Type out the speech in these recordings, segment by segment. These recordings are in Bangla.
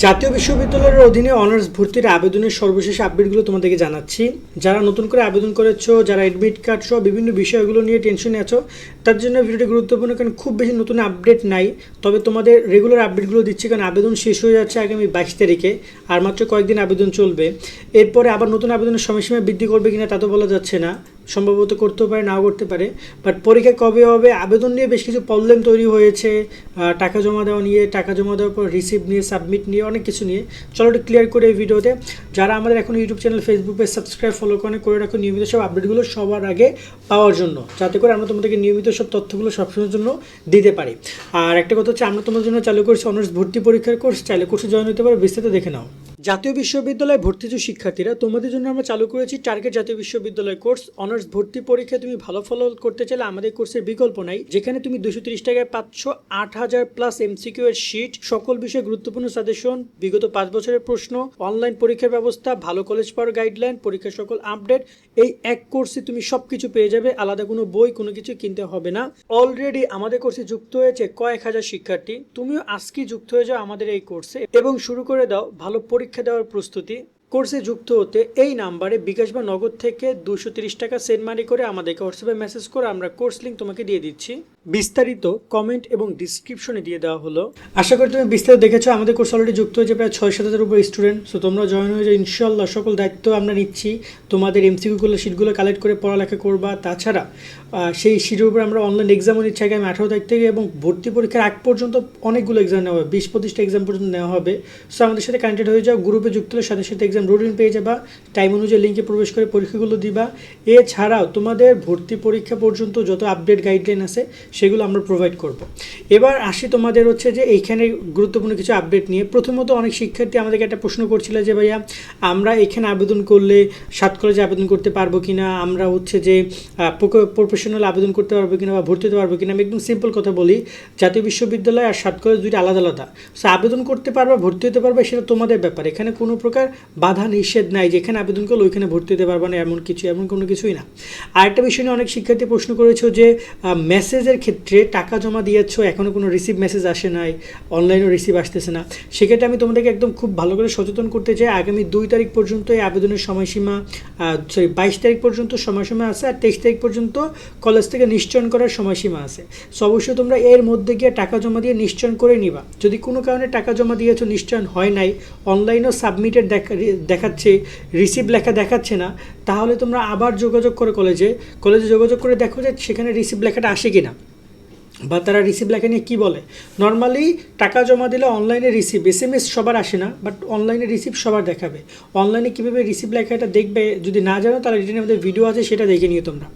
জাতীয় বিশ্ববিদ্যালয়ের অধীনে অনার্স ভর্তির আবেদনের সর্বশেষ আপডেটগুলো তোমাদেরকে জানাচ্ছি। যারা নতুন করে আবেদন করেছো, যারা অ্যাডমিট কার্ড সহ বিভিন্ন বিষয়গুলো নিয়ে টেনশনে আছো, তার জন্য ভিডিওটি গুরুত্বপূর্ণ, কারণ খুব বেশি নতুন আপডেট নাই। তবে তোমাদের রেগুলার আপডেটগুলো দিচ্ছি, কারণ আবেদন শেষ হয়ে যাচ্ছে আগামী 22 তারিখে, আর মাত্র কয়েকদিন আবেদন চলবে। এরপরে আবার নতুন আবেদনের সময়সীমা বৃদ্ধি করবে কিনা তা তো বলা যাচ্ছে না, সম্ভবত করতেও পারে, নাও করতে পারে। বাট পরীক্ষা কবে হবে, আবেদন নিয়ে বেশ কিছু প্রবলেম তৈরি হয়েছে, টাকা জমা দেওয়া নিয়ে, টাকা জমা দেওয়ার পর রিসিভ নিয়ে, সাবমিট নিয়ে, অনেক কিছু নিয়ে। চলো একটু ক্লিয়ার করে এই ভিডিওতে। যারা আমাদের এখন YouTube channel, Facebook page subscribe, follow করে রাখো নিয়মিত সব আপডেটগুলো সবার আগে পাওয়ার জন্য, যাতে করে আমরা তোমাদেরকে নিয়মিত সব তথ্যগুলো সবসময়ের জন্য দিতে পারি। আর একটা কথা হচ্ছে, আমরা তোমাদের জন্য চালু করেছি অনার্স ভর্তি পরীক্ষার কোর্স। চাইলে কোর্সে জয়েন হতে পারো, বিস্তারিত দেখে নাও। জাতীয় বিশ্ববিদ্যালয়ে ভর্তিজ শিক্ষার্থীরা, তোমাদের জন্য আমরা চালু করেছি টার্গেট জাতীয় বিশ্ববিদ্যালয় কোর্স। অনার্স ভর্তি পরীক্ষায় তুমি ভালো ফল করতে চাইলে আমাদের কোর্সের বিকল্প নাই, যেখানে তুমি 230 টাকায় পাচ্ছ 8000 প্লাস এমসিকিউ এর শিট, সকল বিষয়ে গুরুত্বপূর্ণ সাজেশন, বিগত 5 বছরের প্রশ্ন, অনলাইন পরীক্ষার ব্যবস্থা, ভালো কলেজ পাওয়ার গাইডলাইন, পরীক্ষার সকল আপডেট। এই এক কোর্সে তুমি সবকিছু পেয়ে যাবে, আলাদা কোনো বই কোনো কিছু কিনতে হবে না। অলরেডি আমাদের কোর্সে যুক্ত হয়েছে কয়েক হাজার শিক্ষার্থী। তুমিও আজকেই যুক্ত হয়ে যাও আমাদের এই কোর্সে এবং শুরু করে দাও ভালো পরীক্ষা দেওয়ার প্রস্তুতি। কোর্সে যুক্ত হতে এই নাম্বারে বিকাশ বা নগদ থেকে 230 টাকা সেন্ড মানি করে আমাদেরকে হোয়াটসঅ্যাপে মেসেজ করে আমরা কোর্স লিঙ্ক তোমাকে দিয়ে দিচ্ছি। বিস্তারিত কমেন্ট এবং ডিসক্রিপশনে দিয়ে দেওয়া হলো। আশা করি তুমি বিস্তারিত দেখেছো। আমাদের কোর্স অলরেডি যুক্ত হয়েছে প্রায় 6-7 উপর স্টুডেন্ট। সো তোমরা জয়েন হয়ে যাও ইনশাল্লাহ। সকল দায়িত্ব আমরা নিচ্ছি, তোমাদের এমসিকিউগুলো শিটগুলো কালেক্ট করে পড়ালেখা করবা। তাছাড়া সেই শিটের উপর আমরা অনলাইন এক্সামও নিচ্ছি আগামী 18 তারিখ থেকে, এবং ভর্তি পরীক্ষার আগ পর্যন্ত অনেকগুলো এক্সাম নেওয়া হবে, 20-25টা এক্সাম পর্যন্ত নেওয়া হবে। সো আমাদের সাথে কানেক্টেড হয়ে যাও। গ্রুপে যুক্ত হলে সাথে সাথে এক্সাম রুটিন পেয়ে যাবা, টাইম অনুযায়ী লিঙ্কে প্রবেশ করে পরীক্ষাগুলো দিবা। এছাড়াও তোমাদের ভর্তি পরীক্ষা পর্যন্ত যত আপডেট গাইডলাইন আছে সেগুলো আমরা প্রোভাইড করব। এবার আসি তোমাদের হচ্ছে যে এইখানে গুরুত্বপূর্ণ কিছু আপডেট নিয়ে। প্রথমত অনেক শিক্ষার্থী আমাদেরকে একটা প্রশ্ন করছিল যে ভাইয়া, আমরা এখানে আবেদন করলে 7 কলেজে আবেদন করতে পারবো কিনা, আমরা হচ্ছে যে প্রফেশনাল আবেদন করতে পারবো কিনা বা ভর্তি হতে পারবো কিনা। আমি একদম সিম্পল কথা বলি, জাতীয় বিশ্ববিদ্যালয় আর 7 কলেজ দুইটা আলাদা আলাদা। সো আবেদন করতে পারবা, ভর্তি হতে পারবে, সেটা তোমাদের ব্যাপার। এখানে কোনো প্রকার বাধা নিষেধ নাই যে এখানে আবেদন করলে ওইখানে ভর্তি হতে পারবা না, এমন কোনো কিছুই না। আরেকটা বিষয় নিয়ে অনেক শিক্ষার্থী প্রশ্ন করেছো যে মেসেজের ক্ষেত্রে টাকা জমা দিয়েছো, এখনও কোনো রিসিভ মেসেজ আসে নাই, অনলাইনেও রিসিভ আসতেছে না। সেক্ষেত্রে আমি তোমাদেরকে একদম খুব ভালো করে সচেতন করতে চাই। আগামী 2 তারিখ পর্যন্ত এই আবেদনের সময়সীমা, 22 তারিখ পর্যন্ত সময়সীমা আছে, আর 23 তারিখ পর্যন্ত কলেজ থেকে নিশ্চয়ন করার সময়সীমা আছে। সো অবশ্যই তোমরা এর মধ্যে গিয়ে টাকা জমা দিয়ে নিশ্চয়ন করে নিবা। যদি কোনো কারণে টাকা জমা দিয়েছো, নিশ্চয়ন হয় নাই, অনলাইনেও সাবমিটেড দেখাচ্ছে, রিসিভ লেখা দেখাচ্ছে না, তাহলে তোমরা আবার যোগাযোগ করে কলেজে যোগাযোগ করে দেখো যে সেখানে রিসিভ লেখাটা আসে কিনা, বা তারা রিসিভ লেখা নিয়ে কী বলে। নর্মালি টাকা জমা দিলে অনলাইনে রিসিভ, SMS সবার আসে না, বাট অনলাইনে রিসিভ সবার দেখাবে। অনলাইনে কীভাবে রিসিভ লেখাটা দেখবে যদি না জানো, তাহলে রিটার্নে আমাদের ভিডিও আছে, সেটা দেখে নিও তোমরা।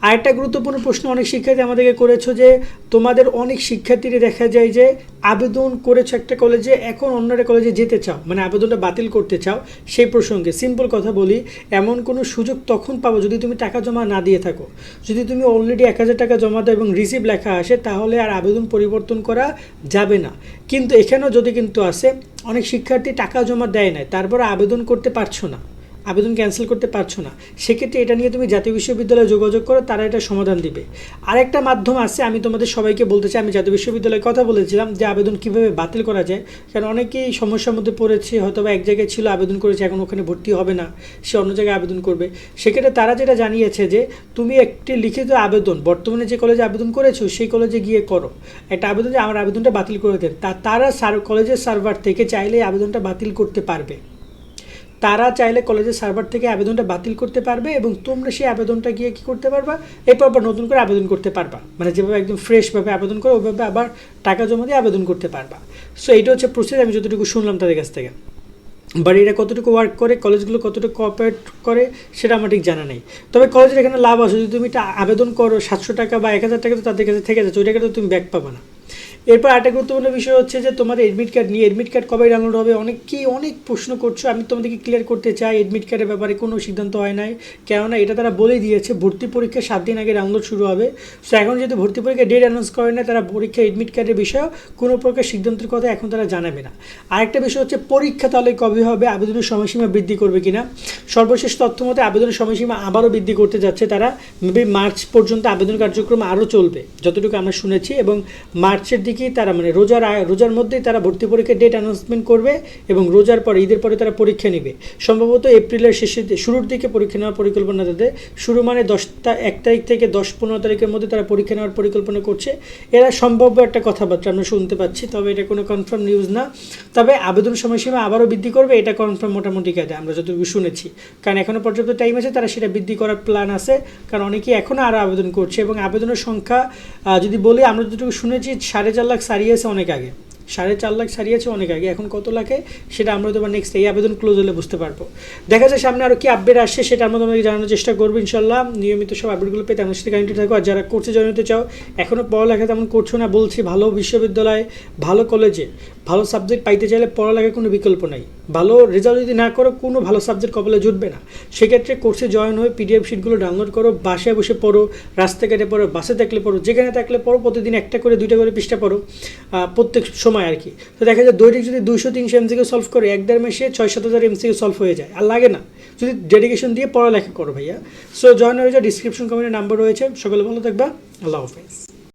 আরেকটা গুরুত্বপূর্ণ প্রশ্ন অনেক শিক্ষার্থী আমাদেরকে করেছো যে তোমাদের অনেক শিক্ষার্থীরা দেখা যায় যে আবেদন করেছো একটা কলেজে, এখন অন্য একটা কলেজে যেতে চাও, মানে আবেদনটা বাতিল করতে চাও। সেই প্রসঙ্গে সিম্পল কথা বলি, এমন কোনো সুযোগ তখন পাবো যদি তুমি টাকা জমা না দিয়ে থাকো। যদি তুমি অলরেডি 1000 টাকা জমা দাও এবং রিসিভ লেখা আসে, তাহলে আর আবেদন পরিবর্তন করা যাবে না। কিন্তু এখানেও যদি কিন্তু আসে, অনেক শিক্ষার্থী টাকা জমা দেয় না, তারপরে আবেদন করতে পারছো না, আবেদন ক্যান্সেল করতে পারছো না, সেক্ষেত্রে এটা নিয়ে তুমি জাতীয় বিশ্ববিদ্যালয়ে যোগাযোগ করো, তারা এটা সমাধান দিবে। আরেকটা মাধ্যম আছে, আমি তোমাদের সবাইকে বলতে চাই, আমি জাতীয় বিশ্ববিদ্যালয়ে কথা বলেছিলাম যে আবেদন কীভাবে বাতিল করা যায়, কারণ অনেকেই সমস্যার মধ্যে পড়েছে, হয়তো বা এক জায়গায় ছিল আবেদন করেছে, এখন ওখানে ভর্তি হবে না, সে অন্য জায়গায় আবেদন করবে। সেক্ষেত্রে তারা যেটা জানিয়েছে যে তুমি একটি লিখিত আবেদন বর্তমানে যে কলেজে আবেদন করেছো সেই কলেজে গিয়ে করো একটা আবেদন যে আমার আবেদনটা বাতিল করে দেন। তারা কলেজের সার্ভার থেকে চাইলে আবেদনটা বাতিল করতে পারবে, তারা চাইলে কলেজের সার্ভার থেকে আবেদনটা বাতিল করতে পারবে, এবং তোমরা সেই আবেদনটা গিয়ে কী করতে পারবা, এরপর আবার নতুন করে আবেদন করতে পারবা, মানে যেভাবে একদম ফ্রেশভাবে আবেদন করো ওইভাবে আবার টাকা জমা দিয়ে আবেদন করতে পারবা। সো এইটা হচ্ছে প্রসেস, আমি যতটুকু শুনলাম তাদের কাছ থেকে। বাট এটা কতটুকু ওয়ার্ক করে, কলেজগুলো কতটুকু কোঅপারেট করে, সেটা আমার ঠিক জানা নেই। তবে কলেজের এখানে লাভ আছে, যদি তুমি এটা আবেদন করো 700 টাকা বা 1000 টাকা তো তাদের কাছে থেকে যাচ্ছে, ওই টাকা তো তুমি ব্যাক পাবা না। এরপর একটা গুরুত্বপূর্ণ বিষয় হচ্ছে যে তোমাদের এডমিট কার্ড নিয়ে, এডমিট কার্ড কবে ডাউনলোড হবে, অনেকেই অনেক প্রশ্ন করছো। আমি তোমাদেরকে ক্লিয়ার করতে চাই, এডমিট কার্ডের ব্যাপারে কোনো সিদ্ধান্ত হয় নাই, কেননা এটা তারা বলে দিয়েছে ভর্তি পরীক্ষা 7 দিন আগে ডাউনলোড শুরু হবে। সো এখন যেহেতু ভর্তি পরীক্ষা ডেট অ্যানাউন্স করে না, তারা পরীক্ষা এডমিট কার্ডের বিষয়েও কোনো প্রকার সিদ্ধান্তের কথা এখন তারা জানাবে না। আরেকটা বিষয় হচ্ছে পরীক্ষা তাহলে কবে হবে, আবেদনের সময়সীমা বৃদ্ধি করবে কিনা। সর্বশেষ তথ্য মতে আবেদনের সময়সীমা আবারও বৃদ্ধি করতে যাচ্ছে তারা, মেবি মার্চ পর্যন্ত আবেদন কার্যক্রম আরও চলবে যতটুকু আমরা শুনেছি, এবং মার্চ মার্চের দিকেই তারা মানে রোজার মধ্যেই তারা ভর্তি পরীক্ষার ডেট অ্যানাউন্সমেন্ট করবে এবং রোজার পরে ঈদের পরে তারা পরীক্ষা নেবে। সম্ভবত এপ্রিলের শুরুর দিকে পরীক্ষা নেওয়ার পরিকল্পনা তাদের। শুরু মানে 1 তারিখ থেকে 10-15 তারিখের মধ্যে তারা পরীক্ষা নেওয়ার পরিকল্পনা করছে। এরা সম্ভাব্য একটা কথাবার্তা আমরা শুনতে পাচ্ছি, তবে এটা কোনো কনফার্ম নিউজ না। তবে আবেদন সময়সীমা আবারও বৃদ্ধি করবে, এটা কনফার্ম মোটামুটি কাজে আমরা যতটুকু শুনেছি, কারণ এখনও পর্যাপ্ত টাইম আছে, তারা সেটা বৃদ্ধি করার প্ল্যান আছে, কারণ অনেকেই এখনও আরও আবেদন করছে এবং আবেদনের সংখ্যা যদি বলি আমরা যতটুকু শুনেছি 4.5 লাখ ছাড়িয়েছে অনেক আগে, 4.5 লাখ ছাড়িয়েছে অনেক আগে, এখন কত লাখে সেটা আমরা তো নেক্সট এই আবেদন ক্লোজ হলে বুঝতে পারবো। দেখা যায় সামনে আরও কি আপডেট আসছে সেটা আমরা তোমাকে জানানোর চেষ্টা করবো ইনশাল্লাহ। নিয়মিত সব আপডেটগুলো পেতে আমাদের সাথে কানেক্টেড থাকো। আর যারা কোর্সে জয়েন হতে চাও, এখনও পড়ালেখা তেমন করছো না, বলছি ভালো বিশ্ববিদ্যালয়ে ভালো কলেজে ভালো সাবজেক্ট পাইতে চাইলে পড়ালেখার কোনো বিকল্প নাই। ভালো রেজাল্ট যদি না করো কোনো ভালো সাবজেক্ট কপালে জুটবে না। সেক্ষেত্রে কোর্সে জয়েন হয়ে পিডিএফ শিটগুলো ডাউনলোড করো, বাসায় বসে পড়ো, রাস্তাঘাটে পড়ো, বাসে থাকলে পড়ো, যেখানে থাকলে পড়ো, প্রতিদিন 1টা করে 2টা করে পৃষ্ঠা পড়ো প্রত্যেক সময় আর কি। তো দেখা যায় দৈনিক যদি 200-300 MCQ সলভ করে 1-1.5 মাসে 6-7 হাজার MCQ সলভ হয়ে যায়, আর লাগে না যদি ডেডিকেশন দিয়ে পড়ালেখা করো ভাইয়া। সো জয়েন হয়ে যাও, ডিসক্রিপশন কমেন্টে নাম্বার রয়েছে। সকলে ভালো থাকবা, আল্লাহ হাফেজ।